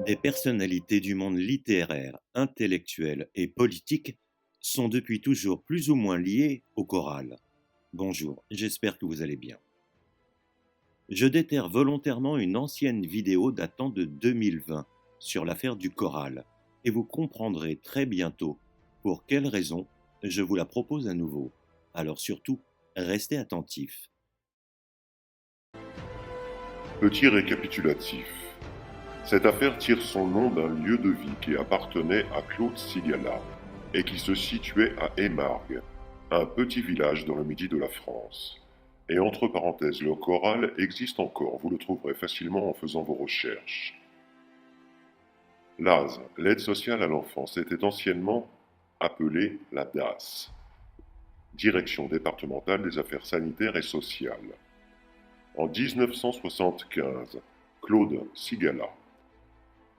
Des personnalités du monde littéraire, intellectuel et politique sont depuis toujours plus ou moins liées au choral. Bonjour, j'espère que vous allez bien. Je déterre volontairement une ancienne vidéo datant de 2020 sur l'affaire du choral et vous comprendrez très bientôt pour quelles raisons je vous la propose à nouveau. Alors surtout, restez attentifs. Petit récapitulatif. Cette affaire tire son nom d'un lieu de vie qui appartenait à Claude Sigala et qui se situait à Aimargues, un petit village dans le midi de la France. Et entre parenthèses, le choral existe encore, vous le trouverez facilement en faisant vos recherches. L'ASE, l'aide sociale à l'enfance, était anciennement appelée la DAS, Direction départementale des affaires sanitaires et sociales. En 1975, Claude Sigala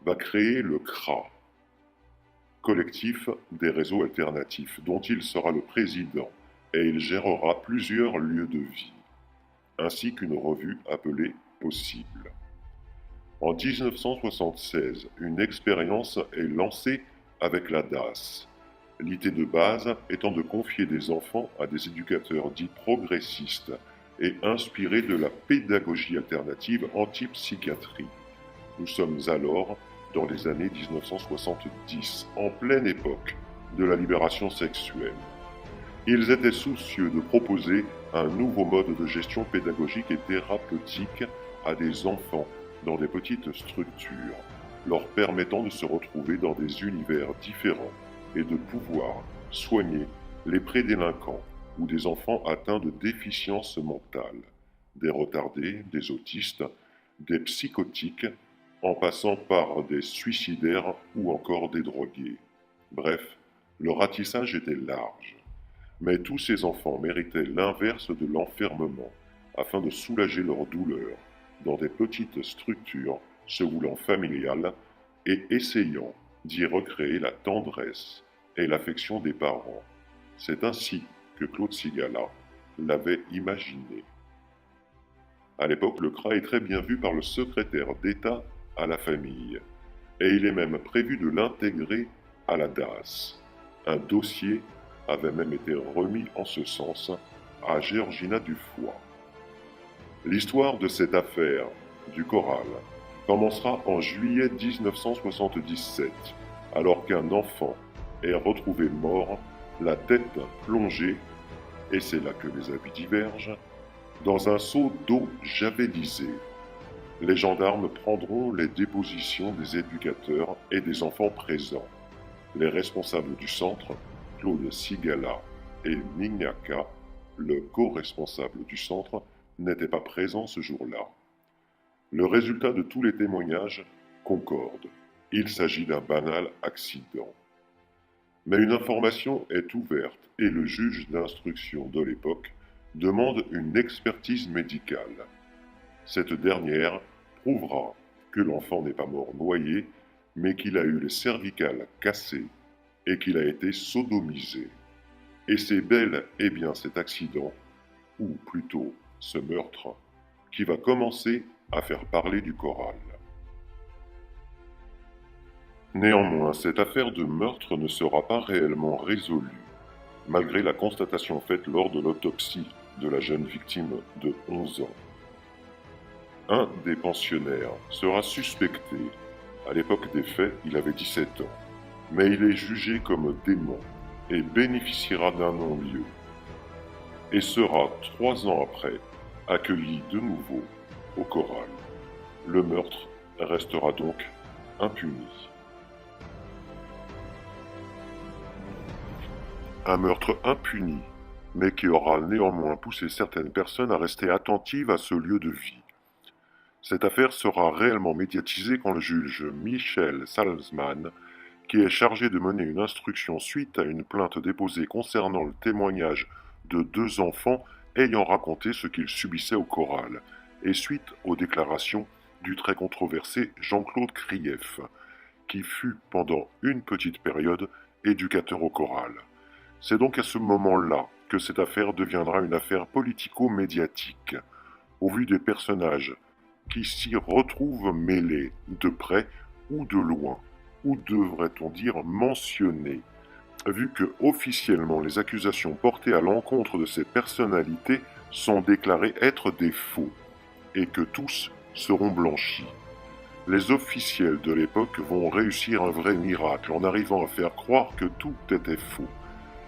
va créer le CRA, Collectif des réseaux alternatifs, dont il sera le président et il gérera plusieurs lieux de vie, ainsi qu'une revue appelée Possible. En 1976, une expérience est lancée avec la DAS, l'idée de base étant de confier des enfants à des éducateurs dits progressistes et inspirés de la pédagogie alternative anti-psychiatrie. Nous sommes alors dans les années 1970, en pleine époque de la libération sexuelle. Ils étaient soucieux de proposer un nouveau mode de gestion pédagogique et thérapeutique à des enfants dans des petites structures, leur permettant de se retrouver dans des univers différents et de pouvoir soigner les prédélinquants ou des enfants atteints de déficiences mentales, des retardés, des autistes, des psychotiques, en passant par des suicidaires ou encore des drogués. Bref, le ratissage était large. Mais tous ces enfants méritaient l'inverse de l'enfermement, afin de soulager leur douleur dans des petites structures se voulant familiales et essayant d'y recréer la tendresse et l'affection des parents. C'est ainsi que Claude Sigala l'avait imaginé. À l'époque, le CRA est très bien vu par le secrétaire d'État à la famille, et il est même prévu de l'intégrer à la DAS. Un dossier avait même été remis en ce sens à Géorgina Dufoy. L'histoire de cette affaire du choral commencera en juillet 1977, alors qu'un enfant est retrouvé mort, la tête plongée, et c'est là que les avis divergent, dans un seau d'eau javellisée. Les gendarmes prendront les dépositions des éducateurs et des enfants présents. Les responsables du centre, Claude Sigala et Mignaka, le co-responsable du centre, n'étaient pas présents ce jour-là. Le résultat de tous les témoignages concorde. Il s'agit d'un banal accident. Mais une information est ouverte et le juge d'instruction de l'époque demande une expertise médicale. Cette dernière prouvera que l'enfant n'est pas mort noyé, mais qu'il a eu les cervicales cassées et qu'il a été sodomisé. Et c'est bel et bien cet accident, ou plutôt ce meurtre, qui va commencer à faire parler du choral. Néanmoins, cette affaire de meurtre ne sera pas réellement résolue, malgré la constatation faite lors de l'autopsie de la jeune victime de 11 ans. Un des pensionnaires sera suspecté. À l'époque des faits, il avait 17 ans. Mais il est jugé comme dément et bénéficiera d'un non-lieu. Et sera 3 ans après accueilli de nouveau au choral. Le meurtre restera donc impuni. Un meurtre impuni, mais qui aura néanmoins poussé certaines personnes à rester attentives à ce lieu de vie. Cette affaire sera réellement médiatisée quand le juge Michel Salzman, qui est chargé de mener une instruction suite à une plainte déposée concernant le témoignage de 2 enfants ayant raconté ce qu'ils subissaient au choral, et suite aux déclarations du très controversé Jean-Claude Krief, qui fut pendant une petite période éducateur au choral. C'est donc à ce moment-là que cette affaire deviendra une affaire politico-médiatique, au vu des personnages qui s'y retrouvent mêlés de près ou de loin, ou devrait-on dire mentionné, vu que officiellement les accusations portées à l'encontre de ces personnalités sont déclarées être des faux, et que tous seront blanchis. Les officiels de l'époque vont réussir un vrai miracle en arrivant à faire croire que tout était faux,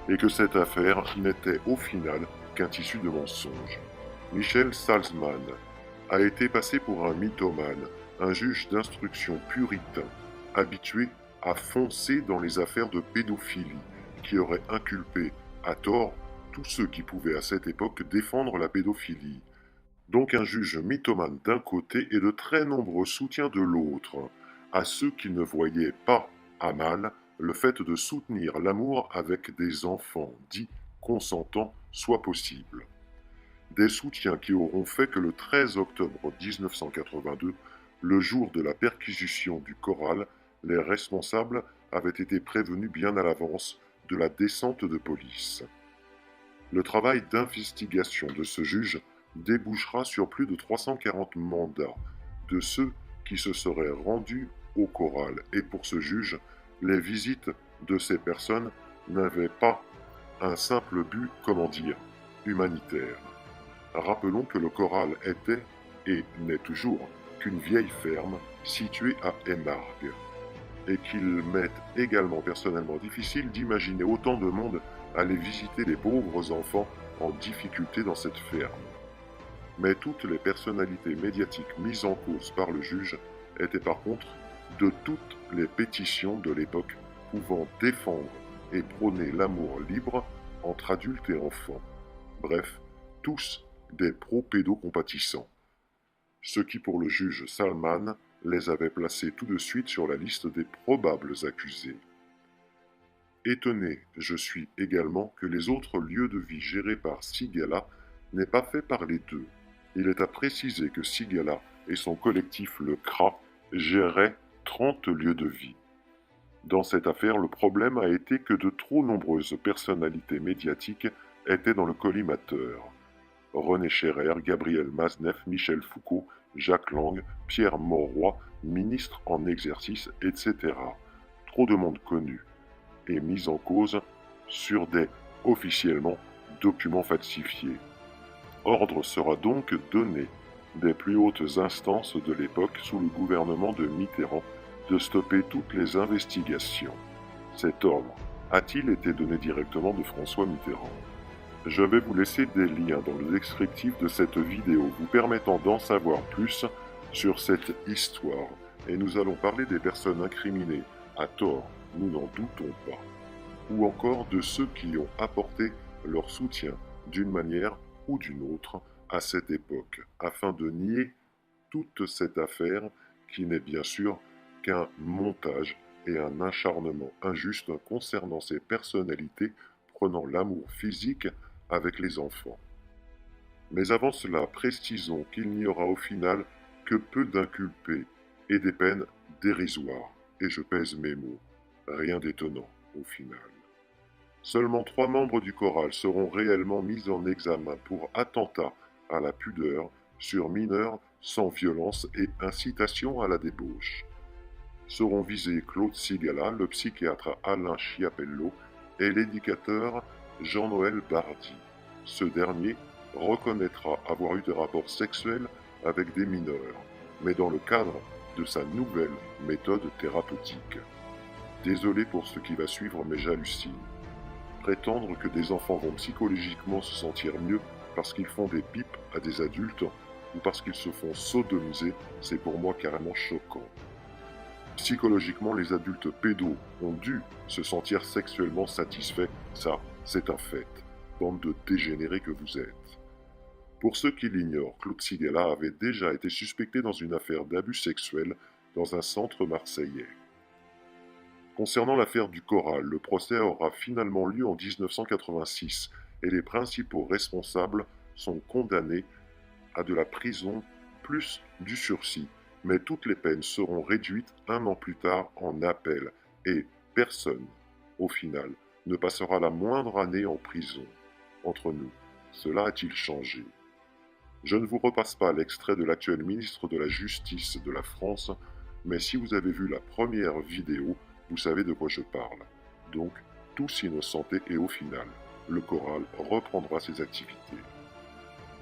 et que cette affaire n'était au final qu'un tissu de mensonges. Michel Salzman a été passé pour un mythomane, un juge d'instruction puritain, habitué à foncer dans les affaires de pédophilie, qui aurait inculpé, à tort, tous ceux qui pouvaient à cette époque défendre la pédophilie. Donc un juge mythomane d'un côté et de très nombreux soutiens de l'autre, à ceux qui ne voyaient pas à mal le fait de soutenir l'amour avec des enfants dits consentants soit possible. Des soutiens qui auront fait que le 13 octobre 1982, le jour de la perquisition du Corral, les responsables avaient été prévenus bien à l'avance de la descente de police. Le travail d'investigation de ce juge débouchera sur plus de 340 mandats de ceux qui se seraient rendus au Corral. Et pour ce juge, les visites de ces personnes n'avaient pas un simple but, humanitaire. Rappelons que le Corral était, et n'est toujours, qu'une vieille ferme située à Aimargues, et qu'il m'est également personnellement difficile d'imaginer autant de monde aller visiter les pauvres enfants en difficulté dans cette ferme. Mais toutes les personnalités médiatiques mises en cause par le juge étaient par contre de toutes les pétitions de l'époque pouvant défendre et prôner l'amour libre entre adultes et enfants. Bref, tous des pro-pédocompatissants. Ce qui pour le juge Salman les avait placés tout de suite sur la liste des probables accusés. Étonné, je suis également que les autres lieux de vie gérés par Sigala n'aient pas fait parler d'eux. Il est à préciser que Sigala et son collectif le CRA géraient 30 lieux de vie. Dans cette affaire, le problème a été que de trop nombreuses personnalités médiatiques étaient dans le collimateur. René Scherrer, Gabriel Mazneff, Michel Foucault, Jacques Lang, Pierre Mauroy, ministre en exercice, etc. Trop de monde connu et mis en cause sur des, officiellement, documents falsifiés. Ordre sera donc donné des plus hautes instances de l'époque sous le gouvernement de Mitterrand de stopper toutes les investigations. Cet ordre a-t-il été donné directement de François Mitterrand? Je vais vous laisser des liens dans le descriptif de cette vidéo vous permettant d'en savoir plus sur cette histoire. Et nous allons parler des personnes incriminées, à tort, nous n'en doutons pas. Ou encore de ceux qui ont apporté leur soutien d'une manière ou d'une autre à cette époque, afin de nier toute cette affaire qui n'est bien sûr qu'un montage et un acharnement injuste concernant ces personnalités prenant l'amour physique avec les enfants. Mais avant cela, précisons qu'il n'y aura au final que peu d'inculpés et des peines dérisoires, et je pèse mes mots, rien d'étonnant au final. Seulement 3 membres du choral seront réellement mis en examen pour attentat à la pudeur sur mineurs sans violence et incitation à la débauche. Seront visés Claude Sigala, le psychiatre Alain Chiapello et l'éducateur Jean-Noël Bardy. Ce dernier reconnaîtra avoir eu des rapports sexuels avec des mineurs, mais dans le cadre de sa nouvelle méthode thérapeutique. Désolé pour ce qui va suivre, mais j'hallucine. Prétendre que des enfants vont psychologiquement se sentir mieux parce qu'ils font des pipes à des adultes ou parce qu'ils se font sodomiser, c'est pour moi carrément choquant. Psychologiquement, les adultes pédos ont dû se sentir sexuellement satisfaits, ça, c'est un fait. Bande de dégénérés que vous êtes. Pour ceux qui l'ignorent, Claude Sigala avait déjà été suspecté dans une affaire d'abus sexuel dans un centre marseillais. Concernant l'affaire du Corral, le procès aura finalement lieu en 1986 et les principaux responsables sont condamnés à de la prison plus du sursis, mais toutes les peines seront réduites 1 an plus tard en appel et personne, au final, ne passera la moindre année en prison. Entre nous, cela a-t-il changé? Je ne vous repasse pas l'extrait de l'actuel ministre de la Justice de la France Mais si vous avez vu la première vidéo, vous savez de quoi je parle. Donc, tous innocentés et au final, le choral reprendra ses activités.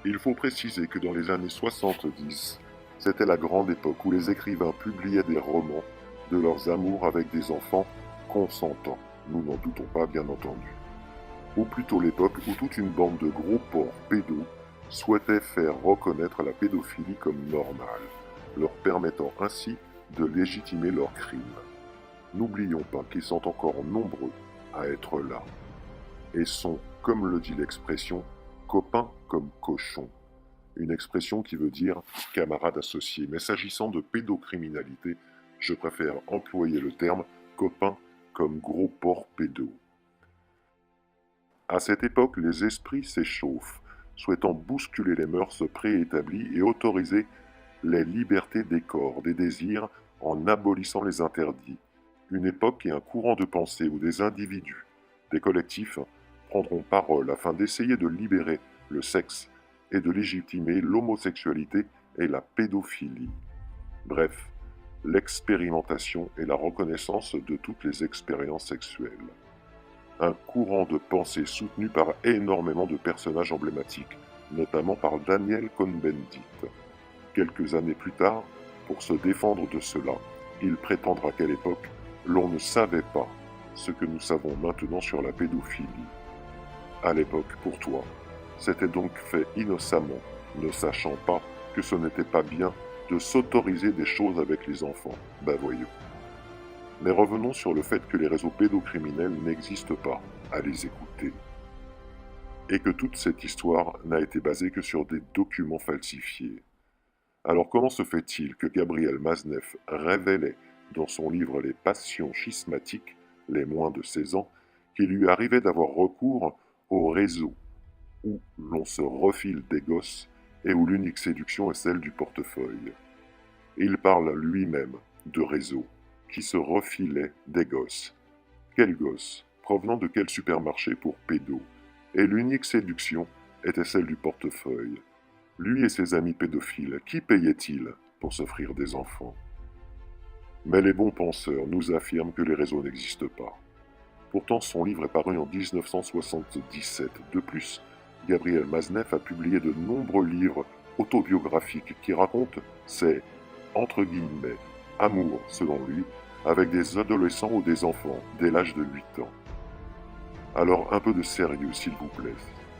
Il faut préciser que dans les années 70, c'était la grande époque où les écrivains publiaient des romans de leurs amours avec des enfants consentants. Nous n'en doutons pas, bien entendu. Ou plutôt l'époque où toute une bande de gros porcs pédos souhaitait faire reconnaître la pédophilie comme normale, leur permettant ainsi de légitimer leurs crimes. N'oublions pas qu'ils sont encore nombreux à être là, et sont, comme le dit l'expression, copains comme cochons. Une expression qui veut dire camarade associé, mais s'agissant de pédocriminalité, je préfère employer le terme copain comme gros porc pédo. À cette époque, les esprits s'échauffent, souhaitant bousculer les mœurs préétablies et autoriser les libertés des corps, des désirs, en abolissant les interdits. Une époque et un courant de pensée où des individus, des collectifs, prendront parole afin d'essayer de libérer le sexe et de légitimer l'homosexualité et la pédophilie. Bref, l'expérimentation et la reconnaissance de toutes les expériences sexuelles. Un courant de pensée soutenu par énormément de personnages emblématiques, notamment par Daniel Cohn-Bendit. Quelques années plus tard, pour se défendre de cela, il prétendra qu'à l'époque, l'on ne savait pas ce que nous savons maintenant sur la pédophilie. À l'époque, pour toi, c'était donc fait innocemment, ne sachant pas que ce n'était pas bien de s'autoriser des choses avec les enfants. Ben voyons. Mais revenons sur le fait que les réseaux pédocriminels n'existent pas, à les écouter. Et que toute cette histoire n'a été basée que sur des documents falsifiés. Alors comment se fait-il que Gabriel Maznev révélait dans son livre Les passions schismatiques, les moins de 16 ans, qu'il lui arrivait d'avoir recours au réseau où l'on se refile des gosses et où l'unique séduction est celle du portefeuille. Il parle lui-même de réseau qui se refilait des gosses. Quels gosses? Provenant de quel supermarché pour pédos? Et l'unique séduction était celle du portefeuille. Lui et ses amis pédophiles, qui payaient-ils pour s'offrir des enfants? Mais les bons penseurs nous affirment que les réseaux n'existent pas. Pourtant, son livre est paru en 1977. De plus, Gabriel Maznev a publié de nombreux livres autobiographiques qui racontent ses, entre guillemets, amours, selon lui, avec des adolescents ou des enfants dès l'âge de 8 ans. Alors un peu de sérieux, s'il vous plaît.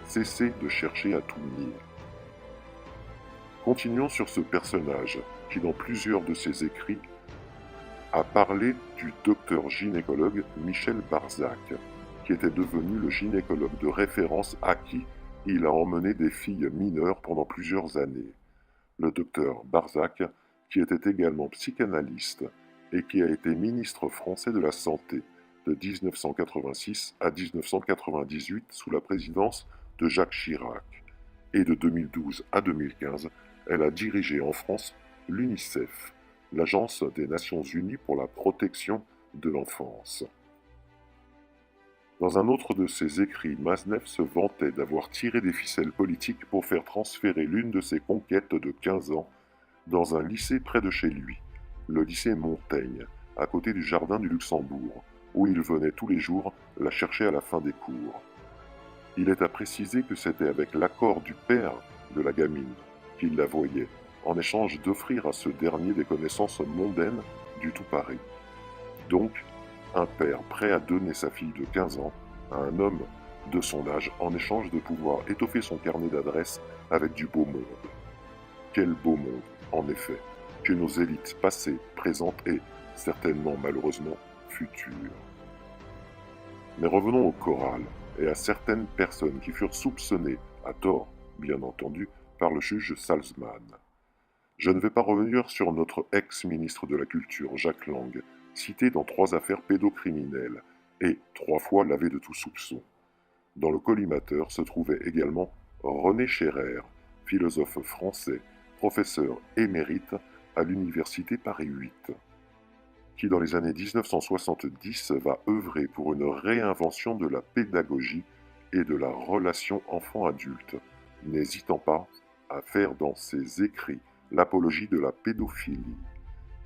Cessez de chercher à tout nier. Continuons sur ce personnage qui, dans plusieurs de ses écrits, a parlé du docteur gynécologue Michel Barzac, qui était devenu le gynécologue de référence à qui il a emmené des filles mineures pendant plusieurs années. Le docteur Barzac, qui était également psychanalyste et qui a été ministre français de la Santé de 1986 à 1998 sous la présidence de Jacques Chirac. Et de 2012 à 2015, elle a dirigé en France l'UNICEF, l'Agence des Nations Unies pour la protection de l'enfance. Dans un autre de ses écrits, Maznev se vantait d'avoir tiré des ficelles politiques pour faire transférer l'une de ses conquêtes de 15 ans dans un lycée près de chez lui, le lycée Montaigne, à côté du jardin du Luxembourg, où il venait tous les jours la chercher à la fin des cours. Il est à préciser que c'était avec l'accord du père de la gamine qu'il la voyait, en échange d'offrir à ce dernier des connaissances mondaines du tout Paris. Donc, un père prêt à donner sa fille de 15 ans à un homme de son âge en échange de pouvoir étoffer son carnet d'adresses avec du beau monde. Quel beau monde, en effet, que nos élites passées, présentes et, certainement malheureusement, futures. Mais revenons au choral et à certaines personnes qui furent soupçonnées, à tort, bien entendu, par le juge Salzman. Je ne vais pas revenir sur notre ex-ministre de la Culture, Jacques Lang, cité dans 3 affaires pédocriminelles et 3 fois lavé de tout soupçon. Dans le collimateur se trouvait également René Scherrer, philosophe français, professeur émérite à l'université Paris 8, qui dans les années 1970 va œuvrer pour une réinvention de la pédagogie et de la relation enfant-adulte, n'hésitant pas à faire dans ses écrits l'apologie de la pédophilie.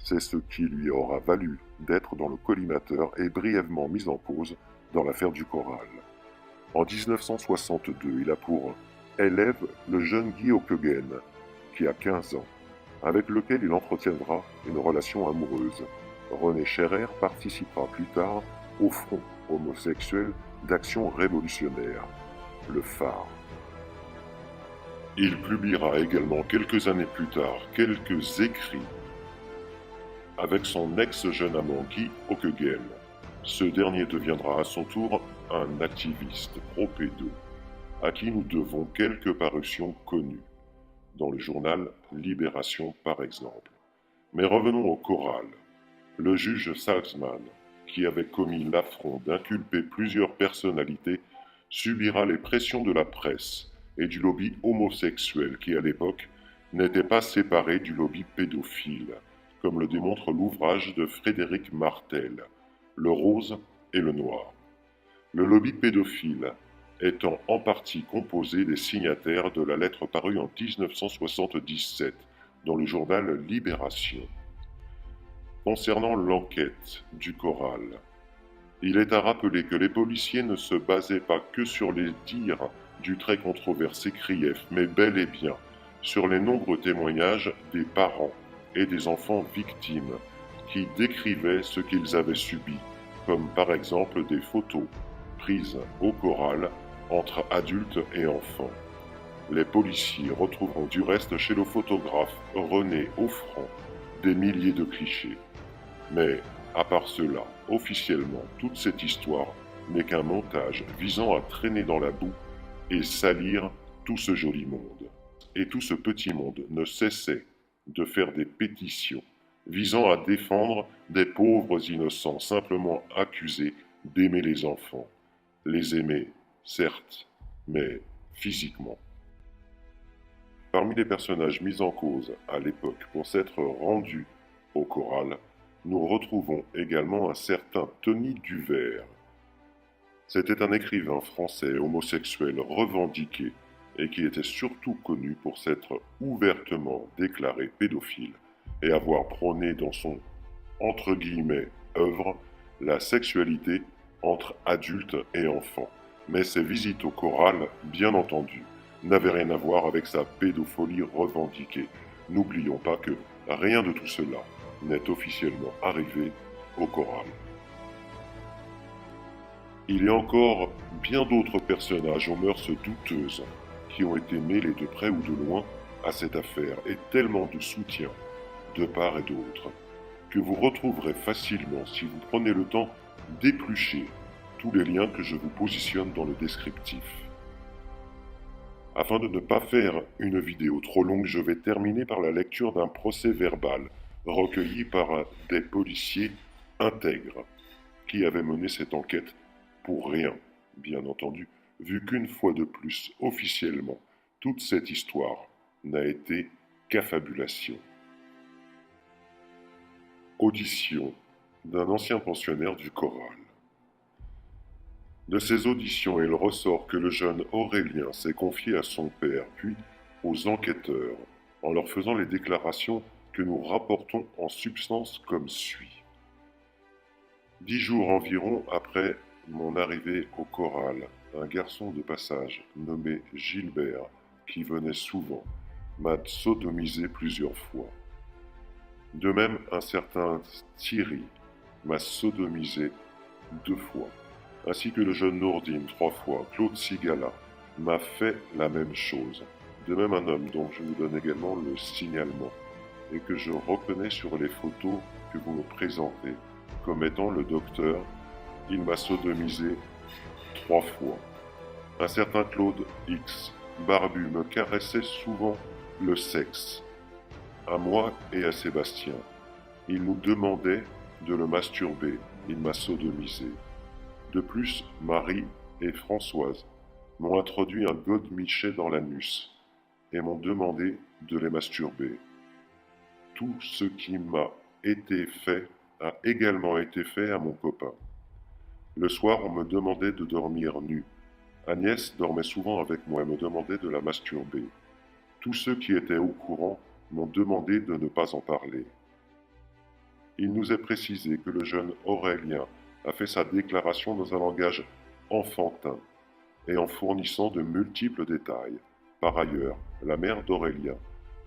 C'est ce qui lui aura valu d'être dans le collimateur et brièvement mis en cause dans l'affaire du choral. En 1962, il a pour élève le jeune Guy Ockeghem, qui a 15 ans, avec lequel il entretiendra une relation amoureuse. René Scherrer participera plus tard au Front homosexuel d'action révolutionnaire, le phare. Il publiera également quelques années plus tard quelques écrits avec son ex-jeune amant Guy Ockeghem. Ce dernier deviendra à son tour un activiste pro-pédo, à qui nous devons quelques parutions connues, dans le journal Libération par exemple. Mais revenons au choral. Le juge Salzman, qui avait commis l'affront d'inculper plusieurs personnalités, subira les pressions de la presse et du lobby homosexuel qui, à l'époque, n'était pas séparé du lobby pédophile, comme le démontre l'ouvrage de Frédéric Martel, Le rose et le noir. Le lobby pédophile étant en partie composé des signataires de la lettre parue en 1977 dans le journal Libération. Concernant l'enquête du choral, il est à rappeler que les policiers ne se basaient pas que sur les dires du très controversé Krief, mais bel et bien sur les nombreux témoignages des parents et des enfants victimes qui décrivaient ce qu'ils avaient subi, comme par exemple des photos prises au choral entre adultes et enfants. Les policiers retrouveront du reste chez le photographe René Offrand des milliers de clichés. Mais, à part cela, officiellement, toute cette histoire n'est qu'un montage visant à traîner dans la boue et salir tout ce joli monde. Et tout ce petit monde ne cessait de faire des pétitions visant à défendre des pauvres innocents simplement accusés d'aimer les enfants. Les aimer, certes, mais physiquement. Parmi les personnages mis en cause à l'époque pour s'être rendus au choral, nous retrouvons également un certain Tony Duvert. C'était un écrivain français homosexuel revendiqué et qui était surtout connu pour s'être ouvertement déclaré pédophile et avoir prôné dans son entre guillemets œuvre la sexualité entre adultes et enfants. Mais ses visites au choral, bien entendu, n'avaient rien à voir avec sa pédophilie revendiquée. N'oublions pas que rien de tout cela n'est officiellement arrivé au choral. Il y a encore bien d'autres personnages aux mœurs douteuses qui ont été mêlés de près ou de loin à cette affaire et tellement de soutien de part et d'autre que vous retrouverez facilement si vous prenez le temps d'éplucher tous les liens que je vous positionne dans le descriptif. Afin de ne pas faire une vidéo trop longue, je vais terminer par la lecture d'un procès-verbal recueilli par des policiers intègres qui avaient mené cette enquête pour rien, bien entendu, vu qu'une fois de plus, officiellement, toute cette histoire n'a été qu'affabulation. Audition d'un ancien pensionnaire du choral. De ces auditions, il ressort que le jeune Aurélien s'est confié à son père, puis aux enquêteurs, en leur faisant les déclarations que nous rapportons en substance comme suit. 10 jours environ après mon arrivée au choral, un garçon de passage nommé Gilbert, qui venait souvent, m'a sodomisé plusieurs fois. De même, un certain Thierry m'a sodomisé 2 fois, ainsi que le jeune Nourdine 3 fois. Claude Sigala m'a fait la même chose. De même, un homme dont je vous donne également le signalement et que je reconnais sur les photos que vous me présentez comme étant le docteur, il m'a sodomisé 3 fois. Un certain Claude X, barbu, me caressait souvent le sexe, à moi et à Sébastien. Il nous demandait de le masturber, il m'a sodomisé. De plus, Marie et Françoise m'ont introduit un godemichet dans l'anus et m'ont demandé de les masturber. Tout ce qui m'a été fait a également été fait à mon copain. Le soir, on me demandait de dormir nu. Agnès dormait souvent avec moi et me demandait de la masturber. Tous ceux qui étaient au courant m'ont demandé de ne pas en parler. il nous est précisé que le jeune Aurélien a fait sa déclaration dans un langage enfantin et en fournissant de multiples détails. Par ailleurs, la mère d'Aurélien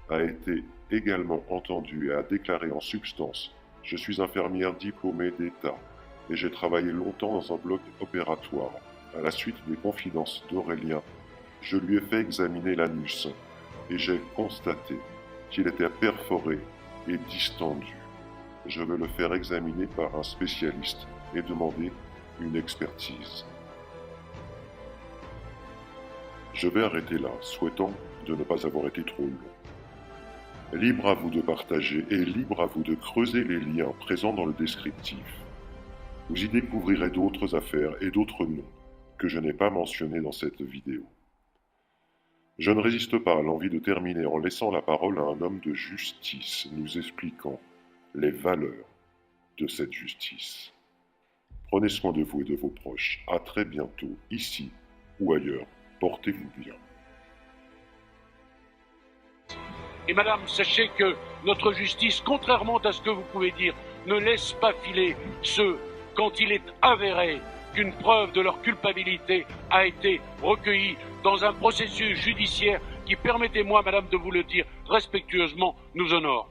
a été également entendue et a déclaré en substance « Je suis infirmière diplômée d'État et j'ai travaillé longtemps dans un bloc opératoire. À la suite des confidences d'Aurélien, je lui ai fait examiner l'anus et j'ai constaté qu'il était perforé et distendu. Je vais le faire examiner par un spécialiste et demander une expertise. » Je vais arrêter là, souhaitant de ne pas avoir été trop long. Libre à vous de partager et libre à vous de creuser les liens présents dans le descriptif. Vous y découvrirez d'autres affaires et d'autres noms que je n'ai pas mentionnés dans cette vidéo. Je ne résiste pas à l'envie de terminer en laissant la parole à un homme de justice nous expliquant les valeurs de cette justice. Prenez soin de vous et de vos proches. À très bientôt, ici ou ailleurs. Portez-vous bien. Et madame, sachez que notre justice, contrairement à ce que vous pouvez dire, ne laisse pas filer ceux, quand il est avéré qu'une preuve de leur culpabilité a été recueillie dans un processus judiciaire qui, permettez-moi, madame, de vous le dire respectueusement, nous honore.